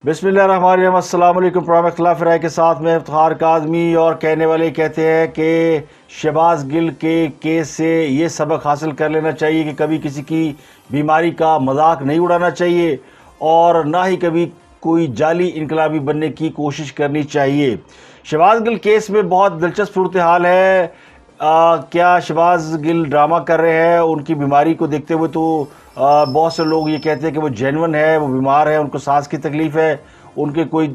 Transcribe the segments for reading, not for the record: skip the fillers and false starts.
बिस्मिल्लाहिर्रहमानिर्रहीम। अस्सलाम वालेकुम। प्रोग्राम इख्तिलाफ राय के साथ में इफ्तिखार काज़मी। और कहने वाले कहते हैं कि शहबाज गिल के केस से ये सबक हासिल कर लेना चाहिए कि कभी किसी की बीमारी का मजाक नहीं उड़ाना चाहिए और ना ही कभी कोई जाली इनकलाबी बनने की कोशिश करनी चाहिए। शहबाज गिल केस में बहुत दिलचस्प सूरत हाल है। क्या शहबाज गिल ड्रामा कर रहे हैं? उनकी बीमारी को देखते हुए तो बहुत से लोग ये कहते हैं कि वो जेन्युइन है, वो बीमार है, उनको सांस की तकलीफ़ है। उनके कोई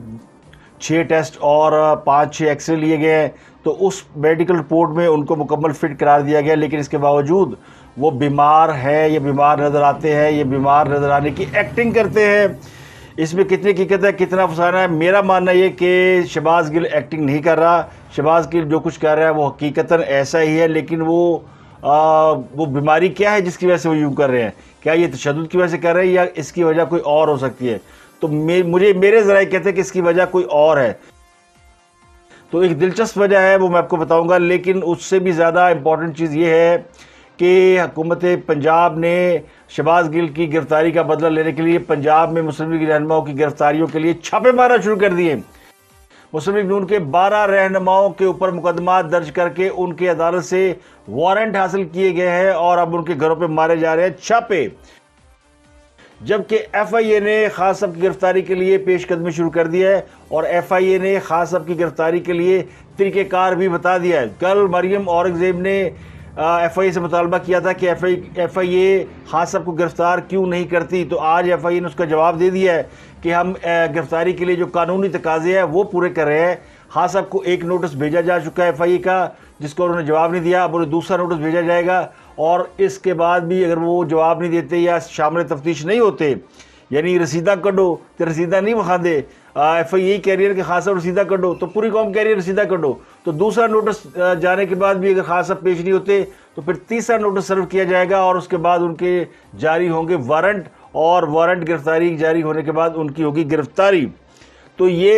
6 टेस्ट और 5-6 एक्सरे लिए गए हैं, तो उस मेडिकल रिपोर्ट में उनको मुकम्मल फिट करार दिया गया। लेकिन इसके बावजूद वो बीमार है, ये बीमार नज़र आते हैं, ये बीमार नज़र आने की एक्टिंग करते हैं। इसमें कितनी हकीकत है, कितना अफसाना है? मेरा मानना ये कि शहबाज गिल एक्टिंग नहीं कर रहा। शहबाज गिल जो कुछ कर रहा है वो हकीकतन ऐसा ही है, लेकिन वो बीमारी क्या है जिसकी वजह से वो यूँ कर रहे हैं? क्या ये तशद्दुद की वजह से कर रहे हैं या इसकी वजह कोई और हो सकती है? तो मेरे ज़राए कहते हैं कि इसकी वजह कोई और है। तो एक दिलचस्प वजह है, वो मैं आपको बताऊंगा। लेकिन उससे भी ज़्यादा इम्पॉर्टेंट चीज़ ये है कि हुकूमत पंजाब ने शहबाज गिल की गिरफ्तारी का बदला लेने के लिए पंजाब में मुस्लिम लीग रहनुमाओं की गिरफ्तारियों के लिए छापे मारना शुरू कर दिए। मुस्लिम लीग नून के 12 रहनुमाओं के ऊपर मुकदमा दर्ज करके उनके अदालत से वारंट हासिल किए गए हैं और अब उनके घरों पे मारे जा रहे हैं छापे। जबकि एफआईए ने खान साहब की गिरफ्तारी के लिए पेशकदमी शुरू कर दिया है और एफआईए ने खान साहब की गिरफ्तारी के लिए तरीक़ेकार भी बता दिया है। कल मरियम औरंगजेब ने एफआईए से मुतालबा किया था कि एफआईए खान साहब को गिरफ्तार क्यों नहीं करती, तो आज एफआईए ने उसका जवाब दे दिया है कि हम गिरफ्तारी के लिए जो कानूनी तकाजे हैं वो पूरे कर रहे हैं। खान साहब को एक नोटिस भेजा जा चुका है एफआईए का, जिसको उन्होंने जवाब नहीं दिया। अब उन्हें दूसरा नोटिस भेजा जाएगा और इसके बाद भी अगर वो जवाब नहीं देते या शामिल तफ्तीश नहीं होते, यानी रसीदा कढ़ो तो रसीदा नहीं बखाते, एफआईए कह रही है कि खान साहब रसीदा कढ़ो, तो पूरी कौम कह रही है रसीदा कढ़ो, तो दूसरा नोटिस जाने के बाद भी अगर खान साहब पेश नहीं होते तो फिर तीसरा नोटिस सर्व किया जाएगा और उसके बाद उनके जारी होंगे वारंट, और वारंट गिरफ्तारी जारी होने के बाद उनकी होगी गिरफ्तारी। तो ये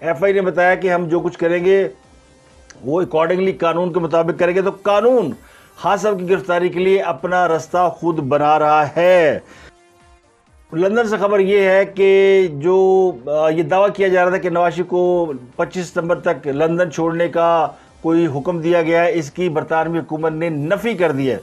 एफआईए ने बताया कि हम जो कुछ करेंगे वो अकॉर्डिंगली कानून के मुताबिक करेंगे। तो कानून खान साहब की गिरफ्तारी के लिए अपना रास्ता खुद बना रहा है। लंदन से खबर ये है कि जो ये दावा किया जा रहा था कि नवाज शरीफ को 25 सितंबर तक लंदन छोड़ने का कोई हुक्म दिया गया है, इसकी बरतानवी हुकूमत ने नफ़ी कर दी है।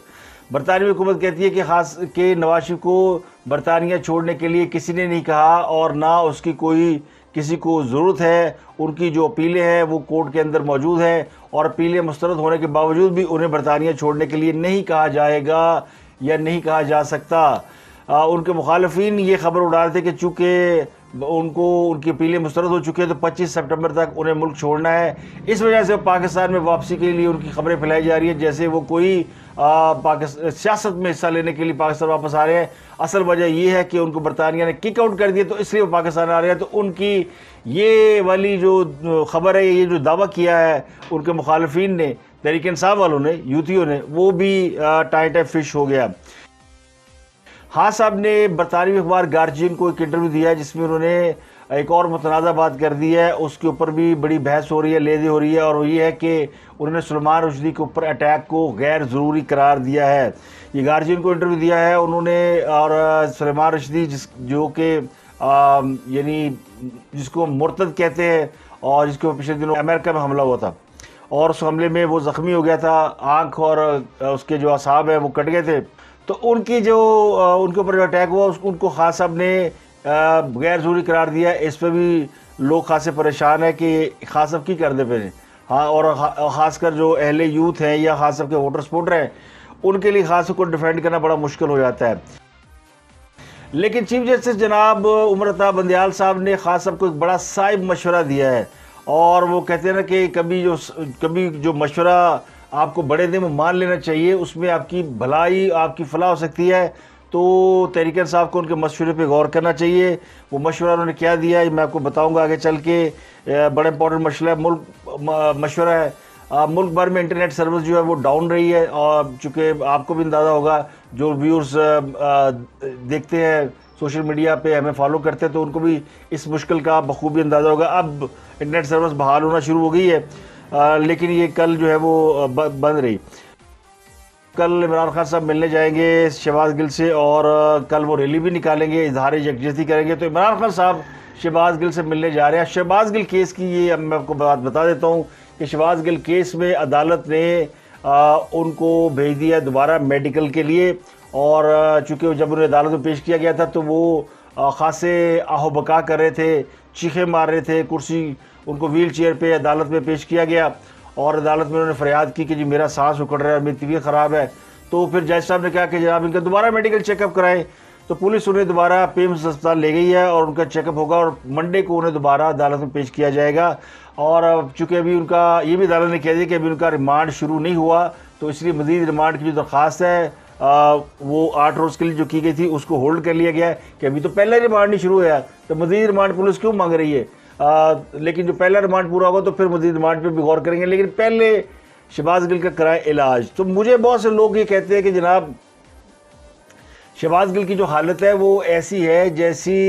बरतानवी हुकूमत कहती है कि खास के नवाज शरीफ को बरतानिया छोड़ने के लिए किसी ने नहीं कहा और ना उसकी कोई किसी को ज़रूरत है। उनकी जो अपीलें हैं वो कोर्ट के अंदर मौजूद हैं और अपीलें मुस्तरद होने के बावजूद भी उन्हें बरतानिया छोड़ने के लिए नहीं कहा जाएगा या नहीं कहा जा सकता। उनके मुखालफिन ये खबर उड़ा रहे थे कि चूँकि उनको उनकी अपीलें मुस्तरद हो चुकी हैं तो 25 सितंबर तक उन्हें मुल्क छोड़ना है। इस वजह से पाकिस्तान में वापसी के लिए उनकी खबरें फैलाई जा रही है जैसे वो कोई पाकिस्तान सियासत में हिस्सा लेने के लिए पाकिस्तान वापस आ रहे हैं। असल वजह यह है कि उनको बरतानिया ने किक आउट कर दिया, तो इसलिए वो पाकिस्तान आ रहे हैं। तो उनकी ये वाली जो खबर है, ये जो दावा किया है उनके मुखालफिन ने, तहरीक इंसाफ वालों ने, यूथियों ने, वो भी टाइट फिश हो गया। खान साहब ने बरतानवी अखबार गार्जियन को एक इंटरव्यू दिया है जिसमें उन्होंने एक और मुतनाज़ा बात कर दी है। उसके ऊपर भी बड़ी बहस हो रही है, लेदी हो रही है, और वो ये है कि उन्होंने सलमान रुश्दी के ऊपर अटैक को गैर ज़रूरी करार दिया है। ये गार्जियन को इंटरव्यू दिया है उन्होंने, और सलमान रुश्दी जो कि यानी जिसको मुर्तद कहते हैं और जिसको पिछले दिनों अमेरिका में हमला हुआ था और उस हमले में वो ज़ख्मी हो गया था, आँख और उसके जो असाब हैं वो कट गए थे। तो उनकी जो उनके ऊपर जो अटैक हुआ उनको खान साहब ने गैर ज़रूरी करार दिया। इस पर भी लोग खासे परेशान है कि खान साहब की कर दे पे। हाँ, और ख़ासकर जो अहले यूथ हैं या खान साहब के वोटर सपोर्टर हैं उनके लिए खान साहब को डिफेंड करना बड़ा मुश्किल हो जाता है। लेकिन चीफ जस्टिस जनाब उमर अता बंदयाल साहब ने खान साहब को एक बड़ा साइब मशवरा दिया है और वो कहते हैं ना कि कभी जो मशवरा आपको बड़े दिन में मान लेना चाहिए, उसमें आपकी भलाई आपकी फलाह हो सकती है। तो तहरीक साहब को उनके मशवरे पे गौर करना चाहिए। वो मशवरा उन्होंने क्या दिया है मैं आपको बताऊंगा आगे चल के। बड़ा इंपॉर्टेंट मशवरा है। मुल्क भर में इंटरनेट सर्विस जो है वो डाउन रही है और चूँकि आपको भी अंदाज़ा होगा, जो व्यूअर्स देखते हैं सोशल मीडिया पे, हमें फॉलो करते हैं, तो उनको भी इस मुश्किल का बखूबी अंदाज़ा होगा। अब इंटरनेट सर्विस बहाल होना शुरू हो गई है, लेकिन ये कल जो है वो बंद रही। कल इमरान खान साहब मिलने जाएंगे शहबाज गिल से और कल वो रैली भी निकालेंगे, इजहार यकजहती करेंगे। तो इमरान खान साहब शहबाज गिल से मिलने जा रहे हैं। शहबाज गिल केस की ये मैं आपको बात बता देता हूँ कि शहबाज गिल केस में अदालत ने उनको भेज दिया दोबारा मेडिकल के लिए, और चूँकि जब उन्हें अदालत में पेश किया गया था तो वो ख़ासे आहो बका कर रहे थे, चीखे मार रहे थे, कुर्सी उनको व्हील चेयर पे अदालत में पेश किया गया और अदालत में उन्होंने फरियाद की कि जी मेरा सांस उखड़ रहा है, मेरी तबीयत ख़राब है। तो फिर जज साहब ने कहा कि जनाब इनका दोबारा मेडिकल चेकअप कराएं। तो पुलिस उन्हें दोबारा पेम्स अस्पताल ले गई है और उनका चेकअप होगा और मंडे को उन्हें दोबारा अदालत में पेश किया जाएगा। और चूँकि अभी उनका ये भी अदालत ने कह दिया कि अभी उनका रिमांड शुरू नहीं हुआ, तो इसलिए मज़ीद रिमांड की जो दरख्वास्त है वो 8 रोज़ के लिए जो की गई थी उसको होल्ड कर लिया गया है कि अभी तो पहला रिमांड नहीं शुरू हुआ, तो मज़ीद रिमांड पुलिस क्यों मांग रही है। लेकिन जो पहला रिमांड पूरा होगा तो फिर मज़ीद रिमांड पे भी गौर करेंगे, लेकिन पहले शहबाज गिल का कराए इलाज। तो मुझे बहुत से लोग ये कहते हैं कि जनाब शहबाज गिल की जो हालत है वो ऐसी है जैसी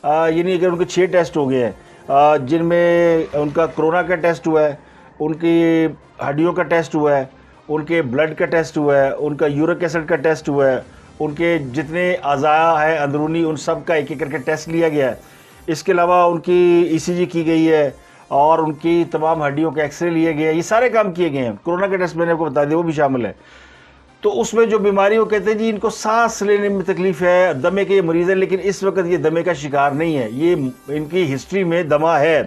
यानी अगर उनके 6 टेस्ट हो गए हैं, जिनमें उनका कोरोना का टेस्ट हुआ है, उनकी हड्डियों का टेस्ट हुआ है, उनके ब्लड का टेस्ट हुआ है, उनका यूरिक एसिड का टेस्ट हुआ है, उनके जितने अज़ाया है अंदरूनी उन सब का एक एक करके टेस्ट लिया गया है। इसके अलावा उनकी ईसीजी की गई है और उनकी तमाम हड्डियों के एक्सरे लिए गए हैं। ये सारे काम किए गए हैं। कोरोना का टेस्ट मैंने आपको बता दिया वो भी शामिल है। तो उसमें जो बीमारी वो कहते हैं जी इनको सांस लेने में तकलीफ़ है, दमे के ये मरीज़ है, लेकिन इस वक्त ये दमे का शिकार नहीं है, ये इनकी हिस्ट्री में दमा है।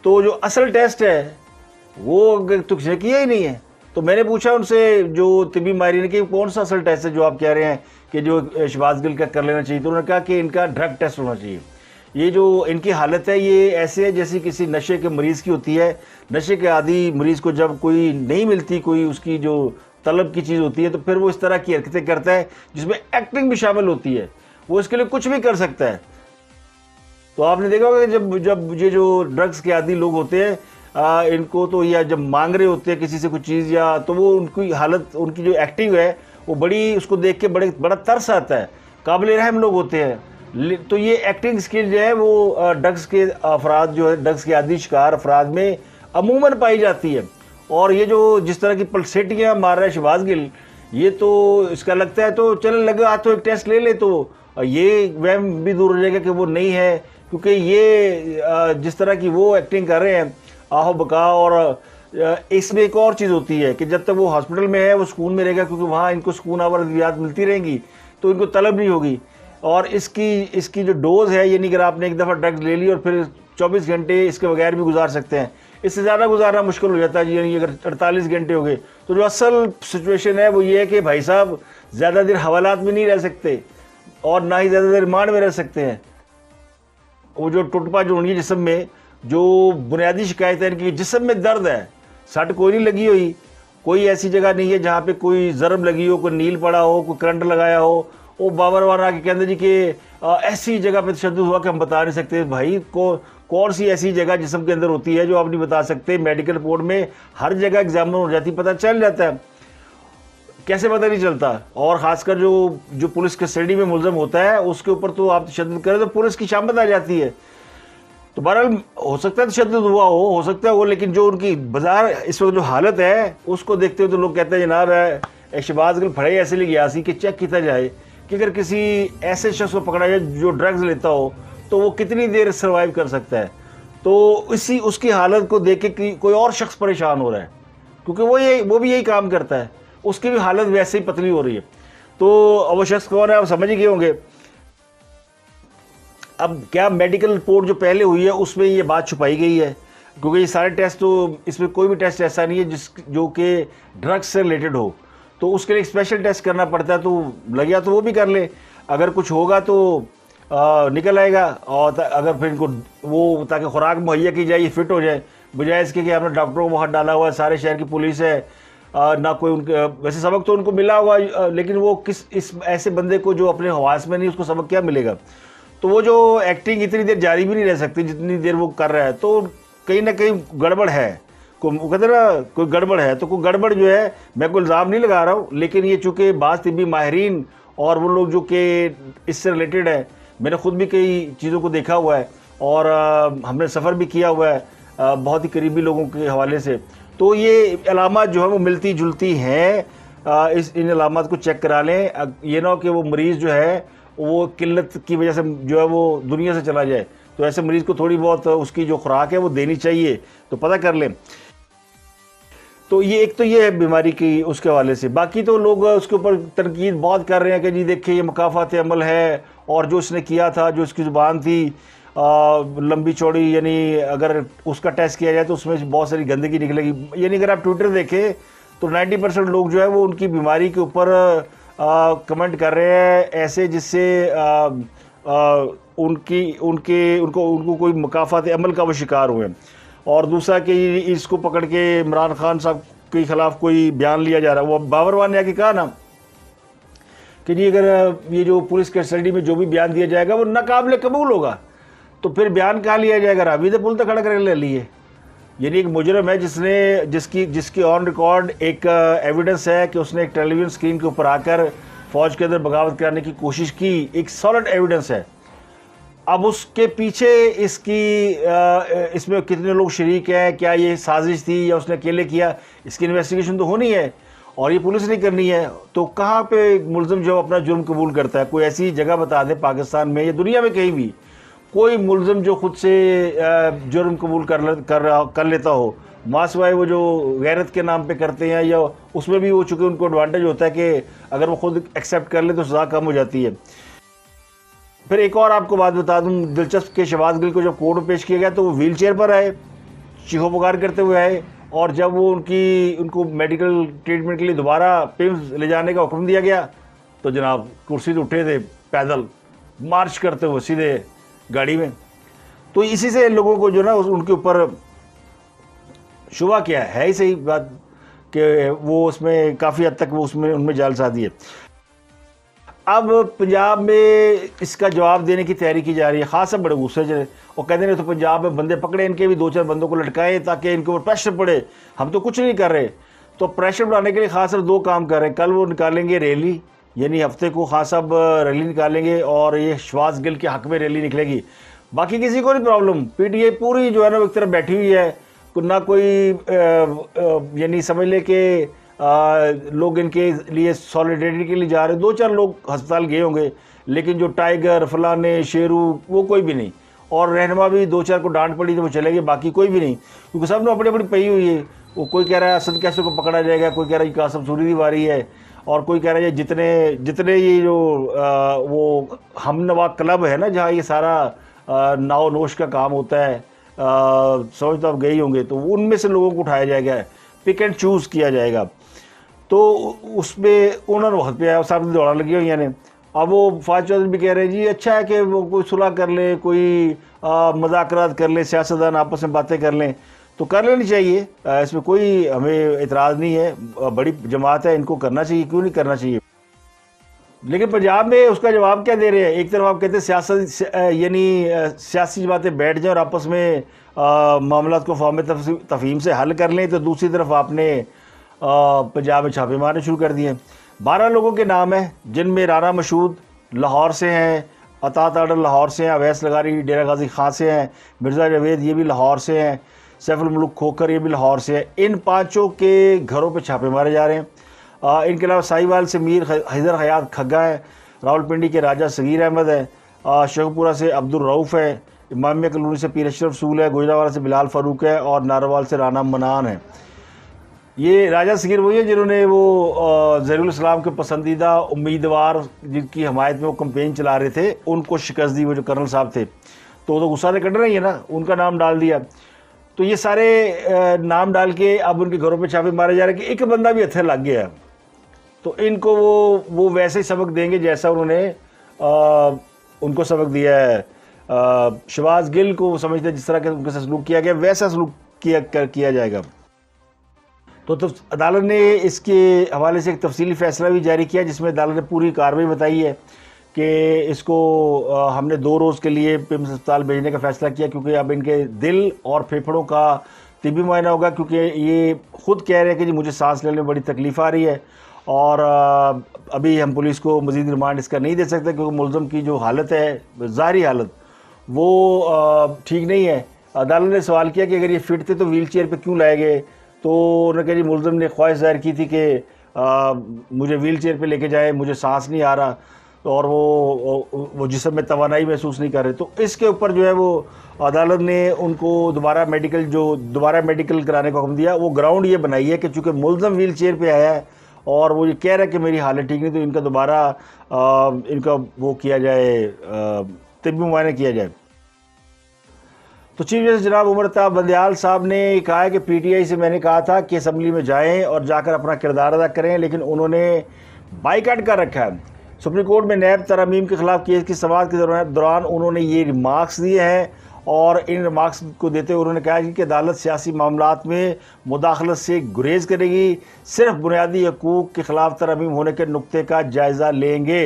तो जो असल टेस्ट है वो तो किसी ने किया ही नहीं है। तो मैंने पूछा उनसे जो तिबी माहिरीन ने कि कौन सा असल टेस्ट है जो आप कह रहे हैं कि जो शहबाज गिल का कर लेना चाहिए। तो उन्होंने कहा कि इनका ड्रग टेस्ट होना चाहिए। ये जो इनकी हालत है ये ऐसे है जैसे किसी नशे के मरीज़ की होती है। नशे के आदि मरीज़ को जब कोई नहीं मिलती, कोई उसकी जो तलब की चीज़ होती है, तो फिर वो इस तरह की हरकतें करता है जिसमें एक्टिंग भी शामिल होती है। वो इसके लिए कुछ भी कर सकता है। तो आपने देखा होगा कि जब जब ये जो ड्रग्स के आदि लोग होते हैं इनको तो या जब मांग रहे होते हैं किसी से कुछ चीज़ या तो वो उनकी हालत, उनकी जो एक्टिंग है वो बड़ी, उसको देख के बड़ा तरस आता है। काबिल रहम लोग होते हैं। तो ये एक्टिंग स्किल जो है वो ड्रग्स के अफराद जो है, ड्रग्स के आदि शिकार अफराद में अमूमन पाई जाती है। और ये जो जिस तरह की पलसेटियाँ मार रहा है शहबाज गिल, ये तो इसका लगता है तो चलने लगे तो एक टेस्ट ले ले तो ये वहम भी दूर हो जाएगा कि वो नहीं है, क्योंकि ये जिस तरह की वो एक्टिंग कर रहे हैं आहो बका। और इसमें एक और चीज़ होती है कि जब तक वो हॉस्पिटल में है वो सुकून में रहेगा, क्योंकि वहाँ इनको सुकून और अद्वियात मिलती रहेंगी तो इनको तलब नहीं होगी। और इसकी जो डोज़ है, यानी अगर आपने एक दफ़ा ड्रग्स ले ली और फिर 24 घंटे इसके बगैर भी गुजार सकते हैं, इससे ज़्यादा गुजारना मुश्किल हो जाता है। यानी अगर 48 घंटे हो गए तो जो असल सिचुएशन है वो ये है कि भाई साहब ज़्यादा देर हवालात में नहीं रह सकते और ना ही ज़्यादा देर रिमांड में रह सकते हैं। वो जो टुटपा जो उनकी जिस्म में जो बुनियादी शिकायत है, इनकी जिस्म में दर्द है, सट कोई नहीं लगी हुई, कोई ऐसी जगह नहीं है जहाँ पे कोई ज़रब लगी हो, कोई नील पड़ा हो, कोई करंट लगाया हो। वो बाबर वाला के कहते जी कि ऐसी जगह पे तशद्दुद हुआ कि हम बता नहीं सकते। भाई कौन सी ऐसी जगह जिस्म के अंदर होती है जो आप नहीं बता सकते। मेडिकल रिपोर्ट में हर जगह एग्जामिन हो जाती, पता चल जाता है, कैसे पता नहीं चलता। और ख़ासकर जो पुलिस कस्टडी में मुलज़म होता है उसके ऊपर तो आप तशद्दुद करें तो पुलिस की शामत आ जाती है। तो बहरहाल हो सकता है तशद्दुद हुआ हो सकता है वो, लेकिन जो उनकी बाजार इस वक्त जो हालत है उसको देखते हुए तो लोग कहते हैं जनाब है शहबाज गिल फड़े ऐसे लिए गया सी कि चेक किया जाए कि अगर किसी ऐसे शख्स को पकड़ा जाए जो ड्रग्स लेता हो तो वो कितनी देर सर्वाइव कर सकता है। तो उसकी हालत को देख के कोई और शख्स परेशान हो रहा है, क्योंकि वो भी यही काम करता है, उसकी भी हालत वैसे ही पतली हो रही है। तो वो शख्स कौन है आप समझ ही गए होंगे। अब क्या मेडिकल रिपोर्ट जो पहले हुई है उसमें ये बात छुपाई गई है, क्योंकि ये सारे टेस्ट तो इसमें कोई भी टेस्ट ऐसा नहीं है जो कि ड्रग्स से रिलेटेड हो, तो उसके लिए एक स्पेशल टेस्ट करना पड़ता है। तो लग गया तो वो भी कर ले, अगर कुछ होगा तो निकल आएगा। और अगर फिर इनको वो ताकि खुराक मुहैया की जाए, ये फिट हो जाए, बजाय इसके कि आपने डॉक्टरों को वहाँ डाला हुआ है, सारे शहर की पुलिस है, ना कोई उनके वैसे सबक तो उनको मिला होगा, लेकिन वो इस ऐसे बंदे को जो अपने हवास में नहीं उसको सबक क्या मिलेगा। तो वो जो एक्टिंग इतनी देर जारी भी नहीं रह सकती जितनी देर वो कर रहा है, तो कहीं ना कहीं गड़बड़ है। कहते ना कोई गड़बड़ है, तो कोई गड़बड़ जो है, मैं कोई इल्ज़ाम नहीं लगा रहा हूँ, लेकिन ये चूँकि बाज़ तिब्बी माहिरीन और वो लोग जो कि इससे रिलेटेड है, मैंने ख़ुद भी कई चीज़ों को देखा हुआ है और हमने सफ़र भी किया हुआ है बहुत ही करीबी लोगों के हवाले से। तो ये अलामत जो है वो मिलती जुलती हैं। इन अलामत को चेक करा लें, ये ना हो कि वो मरीज़ जो है वो किल्लत की वजह से जो है वो दुनिया से चला जाए। तो ऐसे मरीज़ को थोड़ी बहुत उसकी जो खुराक है वो देनी चाहिए, तो पता कर लें। तो ये एक तो ये है बीमारी की उसके हवाले से। बाकी तो लोग उसके ऊपर तनकीद बहुत कर रहे हैं कि जी देखिए ये मकाफात अमल है, और जो इसने किया था, जो इसकी ज़ुबान थी लंबी चौड़ी, यानी अगर उसका टेस्ट किया जाए तो उसमें बहुत सारी गंदगी निकलेगी। यानी अगर आप ट्विटर देखें तो 90% लोग जो है वो उनकी बीमारी के ऊपर कमेंट कर रहे हैं ऐसे जिससे उनको कोई मकाफात अमल का वो शिकार हुए। और दूसरा कि इसको पकड़ के इमरान खान साहब के ख़िलाफ़ कोई बयान लिया जा रहा है। वो बाबरवान ने आके कहा ना कि जी अगर ये जो पुलिस कस्टडी में जो भी बयान दिया जाएगा वो नाकाबिल कबूल होगा, तो फिर बयान कहाँ लिया जाएगा? रावी दे पुल तक खड़ा करके ले लिए। यानी एक मुजरम है जिसकी ऑन रिकॉर्ड एक एविडेंस है कि उसने एक टेलीविज़न स्क्रीन के ऊपर आकर फ़ौज के अंदर बगावत करने की कोशिश की, एक सॉलिड एविडेंस है। अब उसके पीछे इसमें कितने लोग शरीक हैं, क्या ये साजिश थी या उसने अकेले किया, इसकी इन्वेस्टिगेशन तो होनी है और ये पुलिस नहीं करनी है। तो कहाँ पे मुल्ज़िम जो अपना जुर्म कबूल करता है? कोई ऐसी जगह बता दे पाकिस्तान में या दुनिया में कहीं भी कोई मुल्ज़िम जो खुद से जुर्म कबूल कर लेता हो, मासवाए वो जो गैरत के नाम पे करते हैं, या उसमें भी वो चूँकि उनको एडवांटेज होता है कि अगर वो खुद एक्सेप्ट कर ले तो सज़ा कम हो जाती है। फिर एक और आपको बात बता दूं दिलचस्प कि शहबाज गिल को जब कोर्ट में पेश किया गया तो वो व्हील चेयर पर आए, चीखो पुकार करते हुए आए, और जब वो उनको मेडिकल ट्रीटमेंट के लिए दोबारा पिम्स ले जाने का हुक्म दिया गया तो जनाब कुर्सी से उठे थे, पैदल मार्च करते हुए सीधे गाड़ी में। तो इसी से लोगों को जो ना उनके ऊपर शुबा किया है ही सही बात कि वो उसमें काफ़ी हद तक वो उनमें जालसाजी है। अब पंजाब में इसका जवाब देने की तैयारी की जा रही है। ख़ास बड़े गुस्से से और कहते हैं तो पंजाब में बंदे पकड़े, इनके भी 2-4 बंदों को लटकाएं ताकि इनके ऊपर प्रेशर पड़े। हम तो कुछ नहीं कर रहे, तो प्रेशर बढ़ाने के लिए खास 2 काम कर रहे हैं। कल वो निकालेंगे रैली, यानी हफ्ते को खास साहब रैली निकालेंगे और ये शहबाज गिल के हक़ में रैली निकलेगी। बाकी किसी को नहीं प्रॉब्लम, पीटीआई पूरी जो है ना एक तरफ बैठी हुई है, ना कोई यानी समझ ले कि लोग इनके लिए सॉलिडेरिटी के लिए जा रहे हैं। 2-4 लोग अस्पताल गए होंगे, लेकिन जो टाइगर फलाने शेरू वो कोई भी नहीं, और रहनुमा भी 2-4 को डांट पड़ी तो वो चले गए, बाकी कोई भी नहीं, क्योंकि सब ने अपनी अपनी पई हुई है। वो कोई कह रहा है असद कैसे को पकड़ा जाएगा, कोई कह रहा है कासम सूरी की बारी है, और कोई कह रहा है जितने ये जो वो हमनवा क्लब है ना जहाँ ये सारा नाव नोश का काम होता है, समझ तो आप गए होंगे, तो उनमें से लोगों को उठाया जाएगा, पिक एंड चूज़ किया जाएगा। तो उसमें उन्होंने वक्त पे आया, सामने दौड़ा लगी हुई ने। अब वो फाज चौधरी भी कह रहे हैं जी अच्छा है कि वो कोई सुलह कर ले, कोई मज़ाकरात कर ले, सियासतदान आपस में बातें कर लें, तो कर लेनी चाहिए, इसमें कोई हमें एतराज़ नहीं है, बड़ी जमात है, इनको करना चाहिए, क्यों नहीं करना चाहिए। लेकिन पंजाब में उसका जवाब क्या दे रहे हैं? एक तरफ आप कहते हैं सियासत यानी सियासी जमातें बैठ जाएं और आपस में मामला को फॉर्म तफहीम से हल कर लें, तो दूसरी तरफ आपने पंजाब में छापे मारने शुरू कर दिए। 12 लोगों के नाम हैं जिनमें राना मशहूद लाहौर से हैं, अतात आडर लाहौर से हैं, अवैस लगारी डेरा गाजी खां से हैं, मिर्ज़ा जावेद ये भी लाहौर से हैं, सैफुल मुल्क खोकर ये भी लाहौर से हैं। इन 5 के घरों पे छापे मारे जा रहे हैं। इनके अलावा साहिवाल से मीर हैदर हयात खग्गा है, रावलपिंडी के राजा सगीर अहमद है, शेखपुरा से अब्दुल रऊफ़ है, इमामिया कलोनी से पीर अशरफ सूल है, गुजरावाला से बिलाल फ़ारूक है, और नारोवाल से राना मनान है। ये राजा सगीर वही है जिन्होंने वो ज़हीरुल इस्लाम के पसंदीदा उम्मीदवार जिनकी हमायत में वो कंपेन चला रहे थे, उनको शिकस्त दी, वो जो कर्नल साहब थे, तो गुस्सा से कट रही है ना, उनका नाम डाल दिया। तो ये सारे नाम डाल के अब उनके घरों पे छापे मारे जा रहे हैं कि एक बंदा भी हथे लग गया, तो इनको वो वैसे ही सबक देंगे जैसा उन्होंने उनको सबक दिया है। शहबाज गिल को समझते जिस तरह के उनके साथ सलूक किया गया वैसा सलूक किया जाएगा। तो अदालत ने इसके हवाले से एक तफसीली फ़ैसला भी जारी किया, जिसमें अदालत ने पूरी कार्रवाई बताई है कि इसको हमने 2 रोज़ के लिए पिम्स अस्पताल भेजने का फ़ैसला किया, क्योंकि अब इनके दिल और फेफड़ों का तिब्बी मुआयना होगा, क्योंकि ये ख़ुद कह रहे हैं कि जी मुझे सांस लेने में बड़ी तकलीफ़ आ रही है, और अभी हम पुलिस को मज़ीद रिमांड इसका नहीं दे सकते, क्योंकि मुल्ज़म की जो हालत है, ज़ाहिरी हालत, वो ठीक नहीं है। अदालत ने सवाल किया कि अगर ये फिट थे तो व्हील चेयर पर क्यों लाए गए, तो उन्होंने कहा जी मुल्ज़म ने ख्वाहिश ज़ाहिर की थी कि मुझे व्हील चेयर पर लेके जाए, मुझे सांस नहीं आ रहा। और वो जिस्म में तवानाई महसूस नहीं कर रहे। तो इसके ऊपर जो है वो अदालत ने उनको दोबारा मेडिकल कराने का हुक्म दिया। वो ग्राउंड ये बनाई है कि चूँकि मुल्ज़म व्हील चेयर पर आया है और वो ये कह रहा है कि मेरी हालत ठीक नहीं, तो इनका दोबारा इनका वो किया जाए, तिब्बी मुआयना किया जाए। तो चीफ जस्टिस जनाब उमर अताब बंदयाल साहब ने कहा है कि पीटीआई से मैंने कहा था कि असम्बली में जाएं और जाकर अपना किरदार अदा करें, लेकिन उन्होंने बाइकाट कर रखा है। सुप्रीम कोर्ट में नैब तरमीम के खिलाफ केस की समाअत के दौरान उन्होंने ये रिमार्क्स दिए हैं और इन रिमार्क्स को देते हुए उन्होंने कहा कि अदालत सियासी मामलात में मुदाखलत से गुरेज करेगी, सिर्फ बुनियादी हकूक़ के ख़िलाफ़ तरमीम होने के नुक्ते का जायज़ा लेंगे।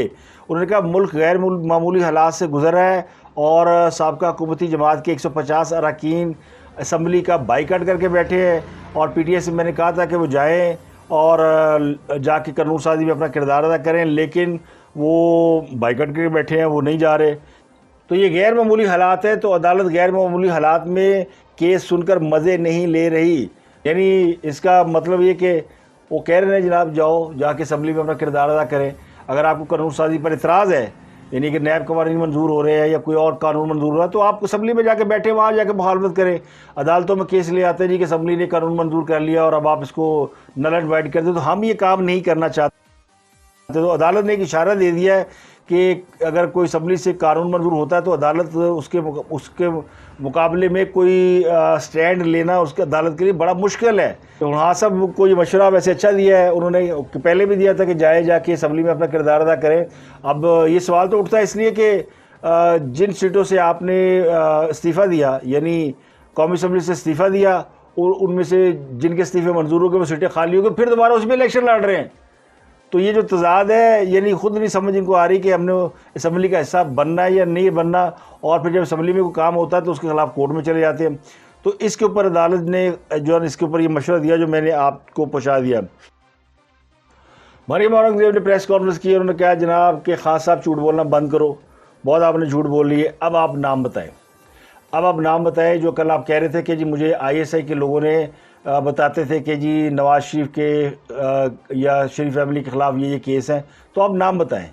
उन्होंने कहा मुल्क गैर मामूली हालात से गुजर रहा है और साबका हुकूमती जमात के 150 अरकान असम्बली का बाइकाट करके बैठे हैं और पीटीआई से मैंने कहा था कि वो जाएँ और जाके कानून साजी में अपना किरदार अदा करें, लेकिन वो बाइकाट करके बैठे हैं, वो नहीं जा रहे। तो ये गैर मामूली हालात है, तो अदालत गैर मामूली हालात में केस सुनकर मज़े नहीं ले रही। यानी इसका मतलब ये कि वो कह रहे हैं जनाब जाओ जाके असम्बली में अपना किरदार अदा करें। अगर आपको कानून साजी पर इतराज़ है, यानी कि नैब कवानीन मंजूर हो रहे हैं या कोई और कानून मंजूर हो रहा है, तो आप असम्बली में जाके बैठे, वहाँ जाके मुखालफत करें। अदालतों में केस ले आते हैं जी कि असम्बली ने कानून मंजूर कर लिया और अब आप इसको नल एंड वाइड कर दे, तो हम ये काम नहीं करना चाहते। तो अदालत ने एक इशारा दे दिया है कि अगर कोई असम्बली से कानून मंजूर होता है तो अदालत उसके मुकाबले में कोई स्टैंड लेना उसके अदालत के लिए बड़ा मुश्किल है। तो हाँ सब कोई मशवरा वैसे अच्छा दिया है, उन्होंने पहले भी दिया था कि जाके असम्बली में अपना किरदार अदा करें। अब ये सवाल तो उठता है इसलिए कि जिन सीटों से आपने इस्तीफ़ा दिया, यानी कौमी असम्बली से इस्तीफ़ा दिया और उनमें से जिनके इस्तीफ़े मंजूर हो गए वो सीटें खाली हो गई, फिर दोबारा उसमें इलेक्शन लड़ रहे हैं। तो ये जो तजाद है, यानी खुद नहीं समझ इनको आ रही कि हमने असम्बली का हिस्सा बनना है या नहीं बनना, और फिर जब असम्बली में कोई काम होता है तो उसके खिलाफ कोर्ट में चले जाते हैं। तो इसके ऊपर अदालत ने जो है इसके ऊपर ये मशवरा दिया जो मैंने आपको पहुँचा दिया। मरियम औरंगज़ेब ने प्रेस कॉन्फ्रेंस की, उन्होंने कहा जनाब कि खान साहब झूठ बोलना बंद करो, बहुत आपने झूठ बोल लिए, अब आप नाम बताएं। अब आप नाम बताएं। जो कल आप कह रहे थे कि जी मुझे आईएसआई के लोगों ने बताते थे कि जी नवाज़ शरीफ के या शरीफ फैमिली के ख़िलाफ़ ये केस हैं, तो आप नाम बताएं।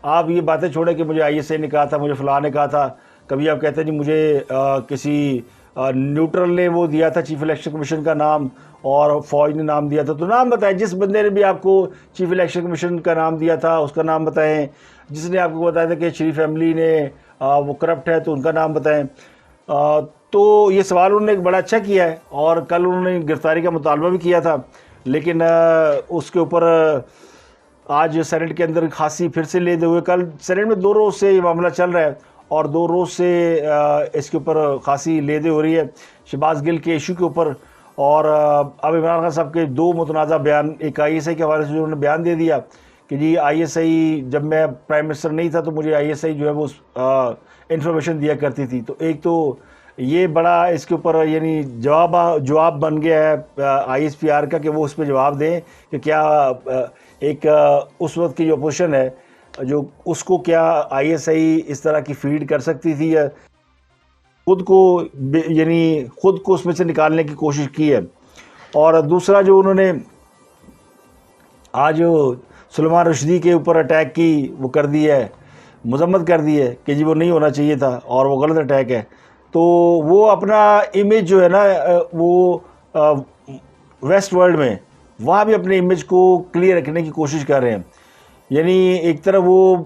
आप ये बातें छोड़ें कि मुझे आईएसआई ने कहा था, मुझे फ़लाँ ने कहा था। कभी आप कहते हैं जी मुझे किसी न्यूट्रल ने वो दिया था चीफ़ इलेक्शन कमीशन का नाम और फ़ौज ने नाम दिया था, तो नाम बताएं। जिस बंदे ने भी आपको चीफ़ इलेक्शन कमीशन का नाम दिया था उसका नाम बताएं। जिसने आपको बताया था कि शरीफ फैमिली ने वो करप्ट है तो उनका नाम बताएं। तो ये सवाल उन्होंने बड़ा अच्छा किया है और कल उन्होंने गिरफ्तारी का मुतालबा भी किया था, लेकिन उसके ऊपर आज सेनेट के अंदर खासी फिर से लेते हुए, कल सेनेट में 2 रोज़ से ये मामला चल रहा है और 2 रोज़ से इसके ऊपर खासी लेदे हो रही है शहबाज गिल के इशू के ऊपर। और अब इमरान खान साहब के 2 मुतनाज़ा बयान, एक आईएसआई के हवाले से जो उन्होंने बयान दे दिया कि जी आईएसआई, जब मैं प्राइम मिनिस्टर नहीं था तो मुझे आईएसआई जो है वो इंफॉर्मेशन दिया करती थी। तो एक तो ये बड़ा इसके ऊपर यानी जवाब बन गया है आईएसपीआर का कि वो उस पर जवाब दें कि क्या एक उस वक्त की जो अपोजिशन है जो उसको क्या आईएसआई इस तरह की फीड कर सकती थी या खुद को उसमें से निकालने की कोशिश की है। और दूसरा जो उन्होंने आज सुलेमान रशीदी के ऊपर अटैक की वो कर दी है, मजम्मत कर दी है कि जी वो नहीं होना चाहिए था और वो गलत अटैक है। तो वो अपना इमेज जो है ना वो वेस्ट वर्ल्ड में वहाँ भी अपने इमेज को क्लियर रखने की कोशिश कर रहे हैं। यानी एक तरफ वो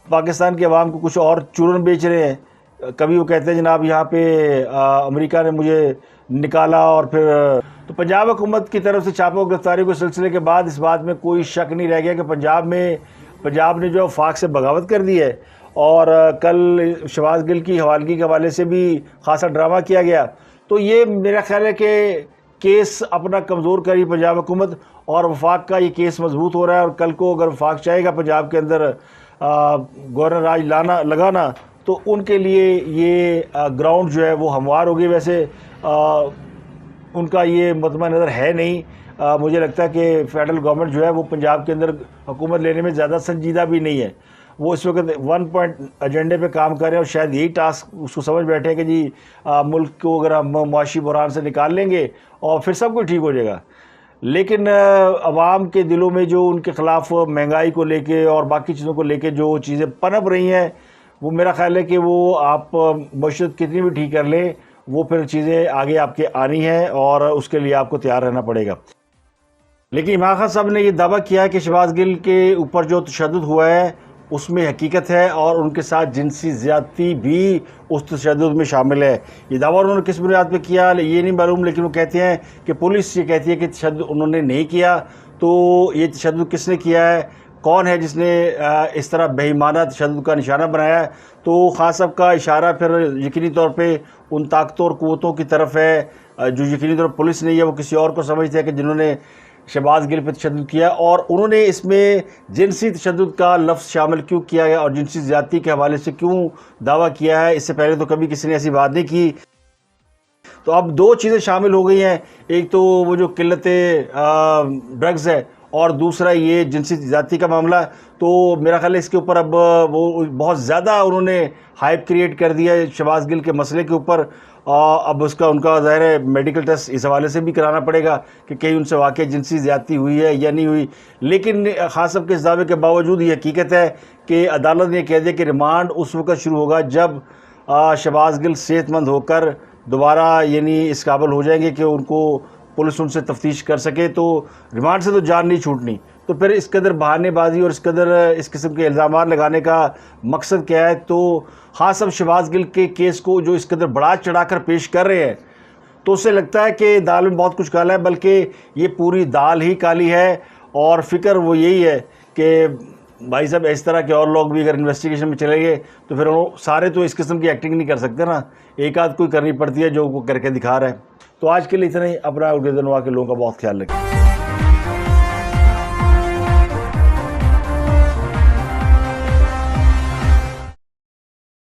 पाकिस्तान के अवाम को कुछ और चूरन बेच रहे हैं। कभी वो कहते हैं जनाब यहाँ पे अमेरिका ने मुझे निकाला, और फिर तो पंजाब हुकूमत की तरफ से छापा गिरफ्तारी के सिलसिले के बाद इस बात में कोई शक नहीं रह गया कि पंजाब ने जो वफाक से बगावत कर दी है। और कल शहबाज गिल की हवालगी के हवाले से भी खासा ड्रामा किया गया। तो ये मेरा ख्याल है कि केस अपना कमज़ोर करी पंजाब हुकूमत और वफाक का ये केस मजबूत हो रहा है। और कल को अगर वफाक चाहेगा पंजाब के अंदर गवर्नर राज लगाना तो उनके लिए ये ग्राउंड जो है वो हमवार होगी। वैसे उनका ये मतमा नज़र है नहीं। मुझे लगता है कि फेडरल गवर्नमेंट जो है वो पंजाब के अंदर हुकूमत लेने में ज़्यादा संजीदा भी नहीं है। वो इस वक्त 1 पॉइंट एजेंडे पे काम कर रहे हैं और शायद यही टास्क उसको समझ बैठे हैं कि जी मुल्क को अगर हम मुआशी बुरान से निकाल लेंगे और फिर सब कुछ ठीक हो जाएगा। लेकिन अवाम के दिलों में जो उनके ख़िलाफ़ महंगाई को लेके और बाकी चीज़ों को लेके जो चीज़ें पनप रही हैं, वो मेरा ख़्याल है कि वो आप मशहूर कितनी भी ठीक कर लें, वो फिर चीज़ें आगे आपके आनी हैं और उसके लिए आपको तैयार रहना पड़ेगा। लेकिन इमरान खान साहब ने ये दावा किया है कि शहबाज गिल के ऊपर जो तशद्दुद हुआ है उसमें हकीकत है और उनके साथ जिनसी ज़्यादती भी उस तशद्दुद में शामिल है। ये दावा उन्होंने किस बुनियाद पे किया ये नहीं मालूम, लेकिन वो कहते हैं कि पुलिस ये कहती है कि तशद्दुद उन्होंने नहीं किया। तो ये तशद्दुद किसने किया है, कौन है जिसने इस तरह बेईमाना तशद्दुद का निशाना बनाया है? तो खान साहब का इशारा फिर यकीनी तौर पे उन ताकतों और क़ुव्वतों की तरफ है जो यकीनी तौर पर पुलिस नहीं है, वो किसी और को समझते हैं कि जिन्होंने शहबाज गिल पर तशद्दुद किया। और उन्होंने इसमें जिनसी तशद्दुद का लफ्ज़ शामिल क्यों किया है और जिनसी ज़्यादती के हवाले से क्यों दावा किया है, इससे पहले तो कभी किसी ने ऐसी बात नहीं की। तो अब दो चीज़ें शामिल हो गई हैं, एक तो वो जो किल्लत ड्रग्स है और दूसरा ये जिनसी ज़्यादती का मामला। तो मेरा ख्याल है इसके ऊपर अब वो बहुत ज़्यादा उन्होंने हाइप क्रिएट कर दिया है शहबाज गिल के मसले के ऊपर। अब उनका ज़ाहिर है मेडिकल टेस्ट इस हवाले से भी कराना पड़ेगा कि कहीं उनसे वाकई जिनसी ज़्यादती हुई है या नहीं हुई। लेकिन खान साहब के इस दावे के बावजूद ये हकीकत है कि अदालत ने कह दिया कि रिमांड उस वक्त शुरू होगा जब शहबाज गिल सेहतमंद होकर दोबारा यानी इस काबिल हो जाएंगे कि उनको पुलिस उनसे तफ्तीश कर सके। तो रिमांड से तो जान नहीं छूटनी, तो फिर इस कदर बहानेबाजी और इस कदर इस किस्म के इल्ज़ाम लगाने का मकसद क्या है? तो ख़ास साहब शहबाज गिल के केस को जो इस कदर बढ़ा चढ़ा कर पेश कर रहे हैं, तो उससे लगता है कि दाल में बहुत कुछ काला है, बल्कि ये पूरी दाल ही काली है। और फ़िक्र वो यही है कि भाई साहब इस तरह के और लोग भी अगर इन्वेस्टिगेशन में चले गए तो फिर वो सारे तो इस किस्म की एक्टिंग नहीं कर सकते ना, एक आध कोई करनी पड़ती है जो वो करके दिखा रहा है। तो आज के लिए इतना ही। अपना उर्दू के लोगों का बहुत ख्याल रखें।